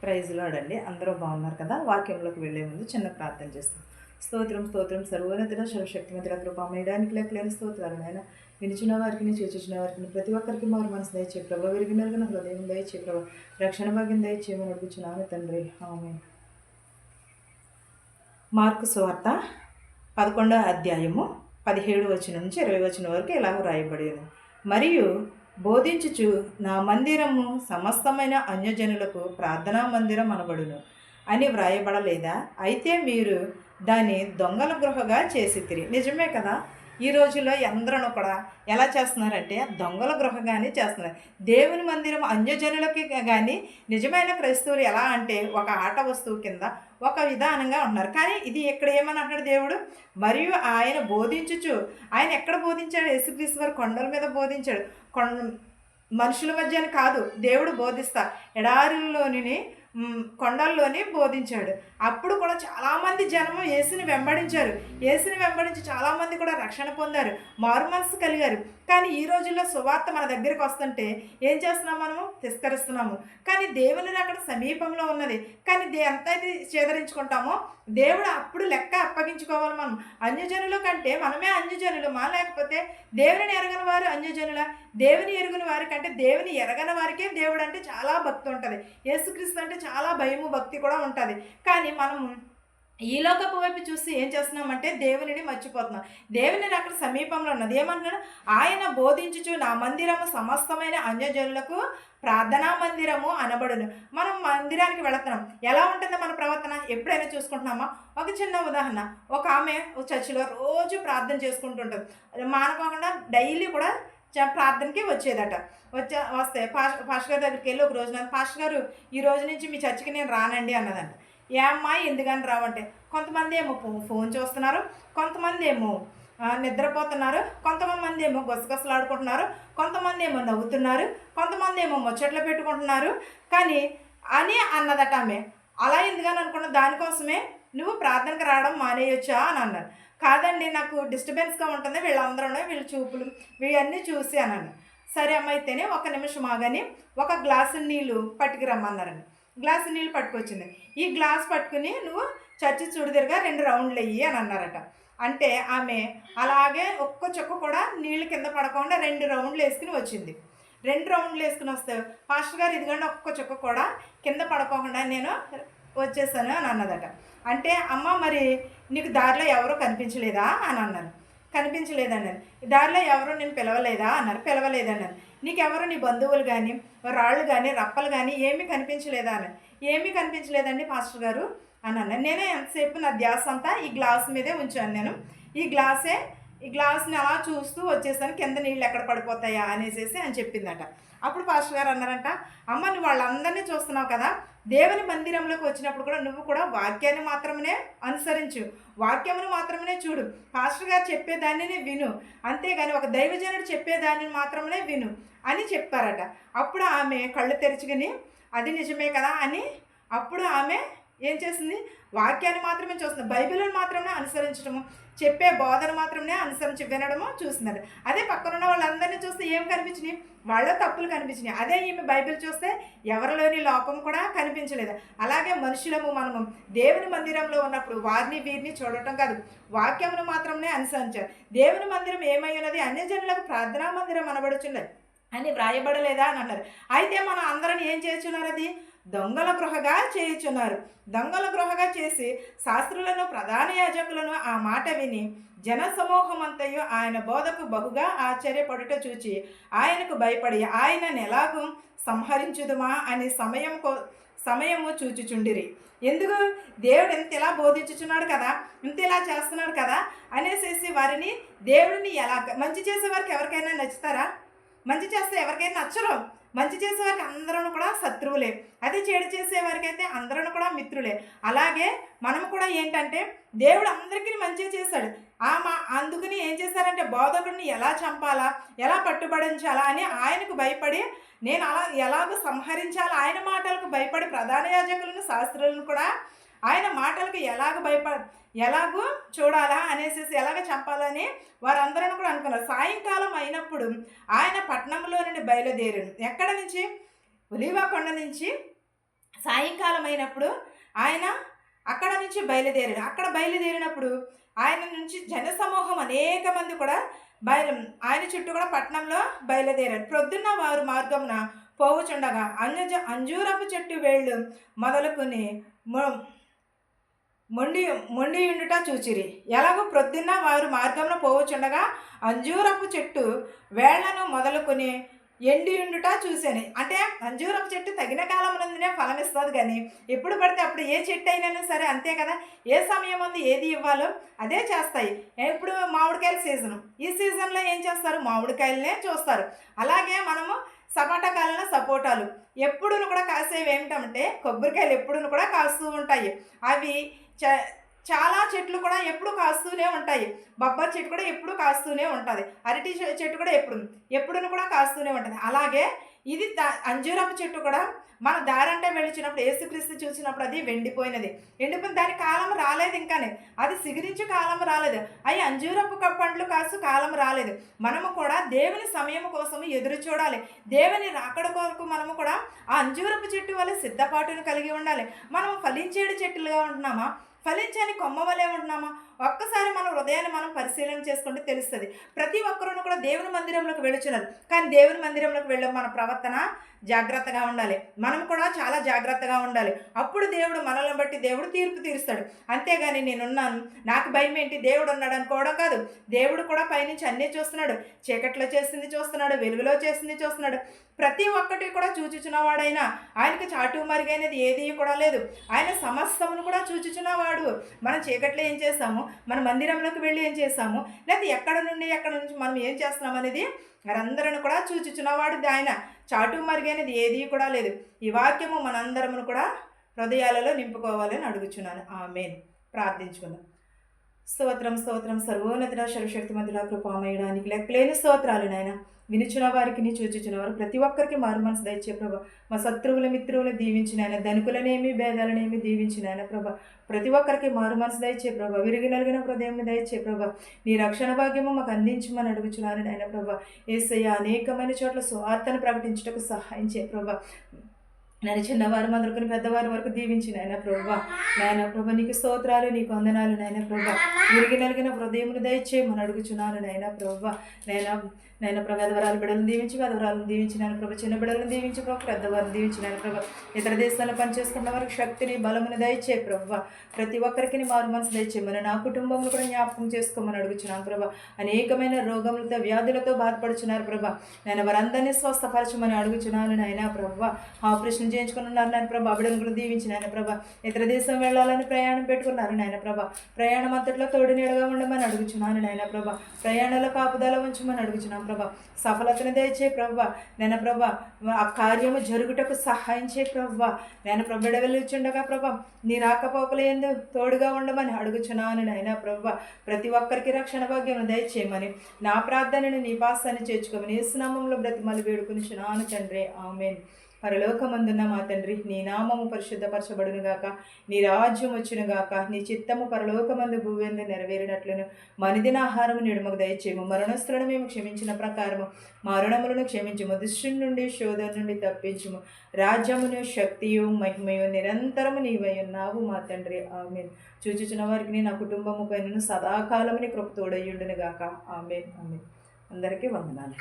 Praise లార్డండి. అందరూ బాగున్నారు కదా. వాక్యంలోకి వెళ్ళే ముందు చిన్న ప్రార్థన చేస్తాం. స్తోత్రం స్తోత్రం సర్వోన్నతుడ సర్వశక్తిమంతుడ కృపామయడానికి లెక్కలేని స్తోత్రాలు నాయన. వినిచిన వారికి చూచిన వారికి ప్రతి ఒక్కరికి మారు మనసు దయచే ప్రభావ, విరిగినగిన హృదయం దయచే ప్రభావ, రక్షణ భాగ్యం దయచేయమని నడిపించున్నాను తండ్రి. ఆమేన్. మార్కు సువార్త 11వ అధ్యాయము 17 వచనం నుంచి 20 వచనం వరకు ఇలాగ రాయబడి ఉంది. మరియు బోధించుచు నా మందిరము సమస్తమైన అన్యజనులకు ప్రార్థనా మందిరం అనబడును అని వ్రాయబడలేదా? అయితే మీరు దాన్ని దొంగల గృహగా చేసితిరి. నిజమే కదా. ఈ రోజుల్లో అందరూ కూడా ఎలా చేస్తున్నారంటే దొంగల గృహగానే చేస్తున్నారు. దేవుని మందిరం అన్యజనులకి కానీ నిజమైన క్రైస్తవులు ఎలా అంటే ఒక ఆట వస్తువు కింద ఒక విధానంగా ఉన్నారు. కానీ ఇది ఇక్కడ ఏమని అంటాడు దేవుడు? మరియు ఆయన బోధించుచు, ఆయన ఎక్కడ బోధించాడు? యేసుక్రీస్తు వారు కొండల మీద బోధించాడు. మనుషుల మధ్యని కాదు, దేవుడు బోధిస్తా ఎడారుల్లోని కొండల్లోనే బోధించాడు. అప్పుడు కూడా చాలామంది జనము యేసుని వెంబడించారు. యేసుని వెంబడించి చాలామంది కూడా రక్షణ పొందారు, మారు మనసు కలిగారు. కానీ ఈ రోజుల్లో సువార్త మన దగ్గరికి వస్తుంటే ఏం చేస్తున్నాం? మనము తిరస్కరిస్తున్నాము. కానీ దేవుని అక్కడ సమీపంలో ఉన్నది. కానీ ఎంతైతే చేదరించుకుంటామో దేవుడు అప్పుడు లెక్క అప్పగించుకోవాలి. మనం అన్యజనుల కంటే మనమే అన్యజనులమా, లేకపోతే దేవుని ఎరగని వారు అన్యజనుల? దేవుని ఎరుగుని వారి కంటే దేవుని ఎరగని వారికే దేవుడు అంటే చాలా భక్తి ఉంటుంది. యేసుక్రీస్తు అంటే చాలా భయము భక్తి కూడా ఉంటుంది. కానీ మనము ఈ లోకపు వైపు చూసి ఏం చేస్తున్నామంటే దేవునిని మర్చిపోతున్నాం. దేవుని అక్కడ సమీపంలో ఉన్నది. ఏమంటున్నాడు? ఆయన బోధించుచు నా మందిరము సమస్తమైన అన్యజనులకు ప్రార్థనా మందిరము అనబడును. మనం మందిరానికి వెళుతున్నాం. ఎలా ఉంటుంది మన ప్రవర్తన? ఎప్పుడైనా చూసుకుంటున్నామా? ఒక చిన్న ఉదాహరణ. ఒక ఆమె చర్చిలో రోజు ప్రార్థన చేసుకుంటుంటుంది. మానకుండా డైలీ కూడా ప్రార్థనకి వచ్చేదట. వస్తే పాస్టర్ గారి దగ్గరికి వెళ్ళి ఒక రోజు పాస్టర్ గారు ఈ రోజు నుంచి మీ చర్చికి నేను రానండి అన్నదంట. ఏ అమ్మాయి ఎందుకని రావంటే, కొంతమంది ఏమో ఫోన్ చూస్తున్నారు, కొంతమంది ఏమో నిద్రపోతున్నారు, కొంతమంది ఏమో గొసగొసలాడుకుంటున్నారు, కొంతమంది ఏమో నవ్వుతున్నారు, కొంతమంది ఏమో ముచ్చట్లు పెట్టుకుంటున్నారు కానీ అని అన్నదట ఆమె. అలా ఎందుకని అనుకున్న దానికోసమే నువ్వు ప్రార్థనకు రావడం మానేయొచ్చా అని అన్నారు. కాదండి, నాకు డిస్టర్బెన్స్గా ఉంటుంది, వీళ్ళందరూ వీళ్ళ చూపులు వీళ్ళన్నీ చూసి అన్నాను. సరే అమ్మ అయితేనే ఒక నిమిషం ఆగని ఒక గ్లాసు నీళ్ళు పట్టుకురమ్మన్నారండి. గ్లాసు నీళ్ళు పట్టుకొచ్చింది. ఈ గ్లాస్ పట్టుకుని నువ్వు చర్చి చుడిదిరిగా 2 రౌండ్లు వెయ్యి అని అన్నారట. అంటే ఆమె అలాగే ఒక్క చుక్క కూడా నీళ్ళు కింద పడకుండా 2 రౌండ్లు వేసుకుని వచ్చింది. 2 రౌండ్లు వేసుకుని వస్తే పాస్టర్ గారు ఇదిగండి ఒక్క చుక్క కూడా కింద పడకోకుండా నేను వచ్చేసాను అని అన్నదట. అంటే అమ్మ మరి నీకు దారిలో ఎవరో కనిపించలేదా అని అన్నాను. కనిపించలేదన్నాను. దారిలో ఎవరు నేను పిలవలేదా అన్నారు. పిలవలేదన్నాను. నీకెవరు నీ బంధువులు కానీ రాళ్ళు కానీ రప్పలు కానీ ఏమీ కనిపించలేదా అని. ఏమీ కనిపించలేదండి పాస్టర్ గారు అని అన్నాను. నేనే ఎంతసేపు నా ధ్యాస అంతా ఈ గ్లాస్ మీదే ఉంచాను. నేను ఈ గ్లాస్ని అలా చూస్తూ వచ్చేసాను, కింద నీళ్ళు ఎక్కడ పడిపోతాయా అనేసి అని చెప్పిందట. అప్పుడు పాస్టర్ గారు అన్నారంట, అమ్మ నువ్వు వాళ్ళందరినీ చూస్తున్నావు కదా, దేవుని మందిరంలోకి వచ్చినప్పుడు కూడా నువ్వు కూడా వాక్యాన్ని మాత్రమే అనుసరించు, వాక్యమును మాత్రమే చూడు, పాస్టర్ గారు చెప్పేదాన్ని విను, అంతేగాని ఒక దైవజనుడు చెప్పేదాన్ని మాత్రమే విను అని చెప్పారట. అప్పుడు ఆమె కళ్ళు తెరుచుకుని అది నిజమే కదా అని అప్పుడు ఆమె ఏం చేసింది? వాక్యాన్ని మాత్రమే చూస్తుంది, బైబిల్ని మాత్రమే అనుసరించడము, చెప్పే బోధన మాత్రమే అనుసరించి వినడము చూస్తున్నారు. అదే పక్కనున్న వాళ్ళందరినీ చూస్తే ఏం కనిపించినాయి? వాళ్ళ తప్పులు కనిపించినాయి. అదే ఈమె బైబిల్ చూస్తే ఎవరిలోని లోపం కూడా కనిపించలేదు. అలాగే మనుషులము మనము దేవుని మందిరంలో ఉన్నప్పుడు వారిని వీరిని చూడటం కాదు, వాక్యమును మాత్రమే అనుసరించారు. దేవుని మందిరం ఏమై ఉన్నది? అన్యజనులకు ప్రార్థనా మందిరం అనబడుచున్నది అని వ్రాయబడలేదా అని అన్నారు. అయితే మనం అందరం ఏం చేస్తున్నారు? అది దొంగల గృహగా చేయుచున్నారు. దొంగల గృహగా చేసి శాస్త్రులను ప్రధాన యాజకులను ఆ మాట విని జనసమూహమంతయు ఆయన బోధకు బహుగా ఆశ్చర్యపడుట చూచి ఆయనకు భయపడి ఆయనను ఎలాగూ సంహరించుదుమా అని సమయము చూచుచుండిరి. ఎందుకు? దేవుడు ఇంత ఇలా బోధించుచున్నాడు కదా, ఇంత ఇలా చేస్తున్నాడు కదా అనేసి వారిని దేవుడిని ఎలా మంచి చేసేవారికి ఎవరికైనా నచ్చుతారా? మంచి చేస్తే ఎవరికైనా నచ్చరు. మంచి చేసేవారికి అందరూ కూడా శత్రువులే, అదే చెడు చేసేవారికి అయితే అందరూ కూడా మిత్రులే. అలాగే మనం కూడా ఏంటంటే దేవుడు అందరికీ మంచిగా చేశాడు. అందుకని ఏం చేశారంటే బోధకుడిని ఎలా చంపాలా, ఎలా పట్టుబడించాలా అని ఆయనకు భయపడి నేను అలా ఎలాగో సంహరించాలా, ఆయన మాటలకు భయపడి ప్రధాన యాజకులను శాస్త్రులను కూడా ఆయన మాటలకు ఎలాగూ చూడాలా అనేసి ఎలాగ చంపాలని వారందరూ కూడా అనుకున్నారు. సాయంకాలం అయినప్పుడు ఆయన పట్టణంలో నుండి బయలుదేరాడు. ఎక్కడ నుంచి? ఒలీవ కొండ నుంచి సాయంకాలం అయినప్పుడు ఆయన అక్కడ నుంచి బయలుదేరాడు. అక్కడ బయలుదేరినప్పుడు ఆయన నుంచి జనసమూహం అనేక మంది కూడా ఆయన చుట్టూ కూడా పట్టణంలో బయలుదేరారు. ప్రొద్దున్న వారు మార్గమున పోవుచుండగా అంజూరపు చెట్టు వేళ్ళు మొదలుకొని మొండి ఉండుట చూచిరి. ఎలాగో ప్రొద్దున్న వారు మార్గంలో పోవచుండగా అంజూరపు చెట్టు వేళ్లను మొదలుకొని ఎండి ఉండుట చూశాను. అంటే అంజూరపు చెట్టు తగిన కాలం నుండినే ఫలం ఇస్తుంది, కానీ ఎప్పుడు పడితే అప్పుడు ఏ చెట్టు అయినా సరే అంతే కదా, ఏ సమయం ఉంది ఏది ఇవ్వాలో అదే చేస్తాయి. ఇప్పుడు మామిడికాయల సీజను, ఈ సీజన్లో ఏం చేస్తారు, మామిడికాయలనే చూస్తారు. అలాగే మనము సపోటా కాలంలో సపోటాలు ఎప్పుడును కూడా కాసేవి ఏమిటంటే కొబ్బరికాయలు ఎప్పుడును కూడా కాస్తూ ఉంటాయి. అవి చాలా చెట్లు కూడా ఎప్పుడు కాస్తూనే ఉంటాయి. బొబ్బరి చెట్టు కూడా ఎప్పుడు కాస్తూనే ఉంటుంది. అరటి చెట్టు కూడా ఎప్పుడును కూడా కాస్తూనే ఉంటుంది. అలాగే ఇది అంజూరపు చెట్టు కూడా మన దారంటే వెళ్ళినప్పుడు యేసుక్రీస్తు చూసినప్పుడు అది ఎండిపోయిన దాని కాలం రాలేదు, ఇంకానే అది సిగిరించి కాలం రాలేదు. అవి అంజూరపు పండ్లు కాసు కాలం రాలేదు. మనము కూడా దేవుని సమయం కోసం ఎదురు చూడాలి. దేవుని రాకడ కొరకు మనము కూడా ఆ అంజూరపు చెట్టు వల్ల సిద్ధపాటును కలిగి ఉండాలి. మనము ఫలించేడు చెట్టులుగా ఉంటున్నామా, ఫలించని కొమ్మ వలె ఉంటున్నామా? ఒక్కసారి మన హృదయాన్ని మనం పరిశీలన చేసుకుంటే తెలుస్తుంది. ప్రతి ఒక్కరూ కూడా దేవుని మందిరంలోకి వెళుచున్నారు, కానీ దేవుని మందిరంలోకి వెళ్ళే మన ప్రవర్తన జాగ్రత్తగా ఉండాలి. మనం కూడా చాలా జాగ్రత్తగా ఉండాలి. అప్పుడు దేవుడు మనల్ని బట్టి దేవుడు తీర్పు తీరుస్తాడు. అంతేగాని నేనున్నాను, నాకు భయం ఏంటి, దేవుడు ఉన్నాడు అనుకోవడం కాదు. దేవుడు కూడా పైనుంచి అన్నీ చూస్తున్నాడు. చీకట్లో చేసింది చూస్తున్నాడు, వెలుగులో చేసింది చూస్తున్నాడు. ప్రతి ఒక్కటి కూడా చూచుచున్నవాడైనా ఆయనకు చాటు మరుగైనది ఏది కూడా లేదు. ఆయన సమస్తమును కూడా చూచుచున్నవాడు. మనం చీకట్లో ఏం చేస్తాము, మన మందిరంలోకి వెళ్ళి ఏం చేస్తాము, లేకపోతే ఎక్కడ నుంచి మనం ఏం చేస్తున్నాం అనేది మనందరిని కూడా చూచుచున్నవాడు ఆయన. చాటు మరుగైనది ఏది కూడా లేదు. ఈ వాక్యము మనందరమును కూడా హృదయాలలో నింపుకోవాలని అడుగుచున్నాను. ఆమేన్. ప్రార్థించుకుందాం. స్తోత్రం స్తోత్రం సర్వోన్నతుడ సర్వశక్తిమంతుడా కృపామయుడానికి లెక్కలేని స్తోత్రాలు నాయన. వినుచున్న వారికి చూచుచున్న వారు ప్రతి ఒక్కరికి మారు మనసు దయచే ప్రభా. మా శత్రువుల మిత్రువులు దీవించిన ఆయన, ధనికులనేమి భేదాలనేమి దీవించిన ఆయన ప్రభా. ప్రతి ఒక్కరికి మారు మనసు దయచే ప్రభా. విరిగి నలిగిన హృదయం దయచే ప్రభా. నీ రక్షణ భాగ్యము మాకు అందించమని అడుగుచున్నాను నాయన ప్రభా. యేసయ్య అనేకమైన చోట్ల స్వార్థను ప్రకటించుటకు సహాయం చే ప్రభా. నేను చిన్నవారు మొదలుకొని పెద్దవారి వరకు దీవించిన ఆయన ప్రభా. నాయన ప్రభా నీకు స్తోత్రాలు, నీకు వందనాలు నాయన ప్రభా. విరిగి నలిగిన హృదయమును దయచేయమని అడుగుచున్నాను నాయన ప్రభా. నాయన ప్రభా పెద్దవరాలు బిడ్డలను దీవించి, పెద్దవరాలను దీవించి నాయన ప్రభా. చిన్న బిడ్డలను దీవించి ప్రభా, పెద్దవారిని దీవించి నాయన ప్రభా. ఇతర దేశాల్లో పనిచేసుకున్న వారికి శక్తిని బలమును దయచే ప్రభా. ప్రతి ఒక్కరికి మారు మనసు దయచేయమని, నా కుటుంబంలో కూడా జ్ఞాపకం చేసుకోమని అడుగుచున్నాను ప్రభా. అనేకమైన రోగములతో వ్యాధులతో బాధపడుచున్నారు ప్రభా. నేను వారందరినీ స్వస్థపరచమని అడుగుచున్నాను నాయన ప్రభా. ఆపరేషన్ చేయించుకున్నారు నాయన ప్రభా. బిడ్డలను కూడా దీవించి నాయన ప్రభా. ఇతర దేశం వెళ్ళాలని ప్రయాణం పెట్టుకున్నారు నాయన ప్రభా. ప్రయాణం అంతట్లో తోడు నీడగా ఉండమని అడుగుచున్నాను నాయన ప్రభా. ప్రయాణాల కాపుదల ఉంచమని అడుగుచున్నాను ప్రభా. సఫలతను దయచే ప్రభా. నేను ప్రభా ఆ కార్యము జరుగుటకు సహాయం చే ప్రభా. నేను ప్రభ వెళ్ళుచుండగా ప్రభా నీ రాకపోకలేందు తోడుగా ఉండమని అడుగుచున్నాను నాయన ప్రభా. ప్రతి ఒక్కరికి రక్షణ భాగ్యం దయచేయమని, నా ప్రార్థనను నీ పాసాన్ని చేర్చుకోమని యేసు నామములో బ్రతిమలు వేడుకొనిచున్నాను తండ్రి. ఆమేన్. పరలోకమందున్న మా తండ్రి, నీ నామము పరిశుద్ధపరచబడునుగాక, నీ రాజ్యం వచ్చునుగాక, నీ చిత్తము పరలోకమందు భూమిందు నెరవేరినట్లును మనిదిన ఆహారము నేడుమకు దయచేయము. మరణస్తులను మేము క్షమించిన ప్రకారము మరణములను క్షమించము. దుష్టుని నుండి శోధన నుండి తప్పించుము. రాజ్యమును శక్తియు మహిమయు నిరంతరము నీవై ఉన్నావు మా తండ్రి. ఆమేన్. చూచుచున్న వారికి నా కుటుంబము పైన సదాకాలముని కృప తోడయ్యుండునుగాక. ఆమేన్. ఆమేన్. అందరికీ వందనాలు.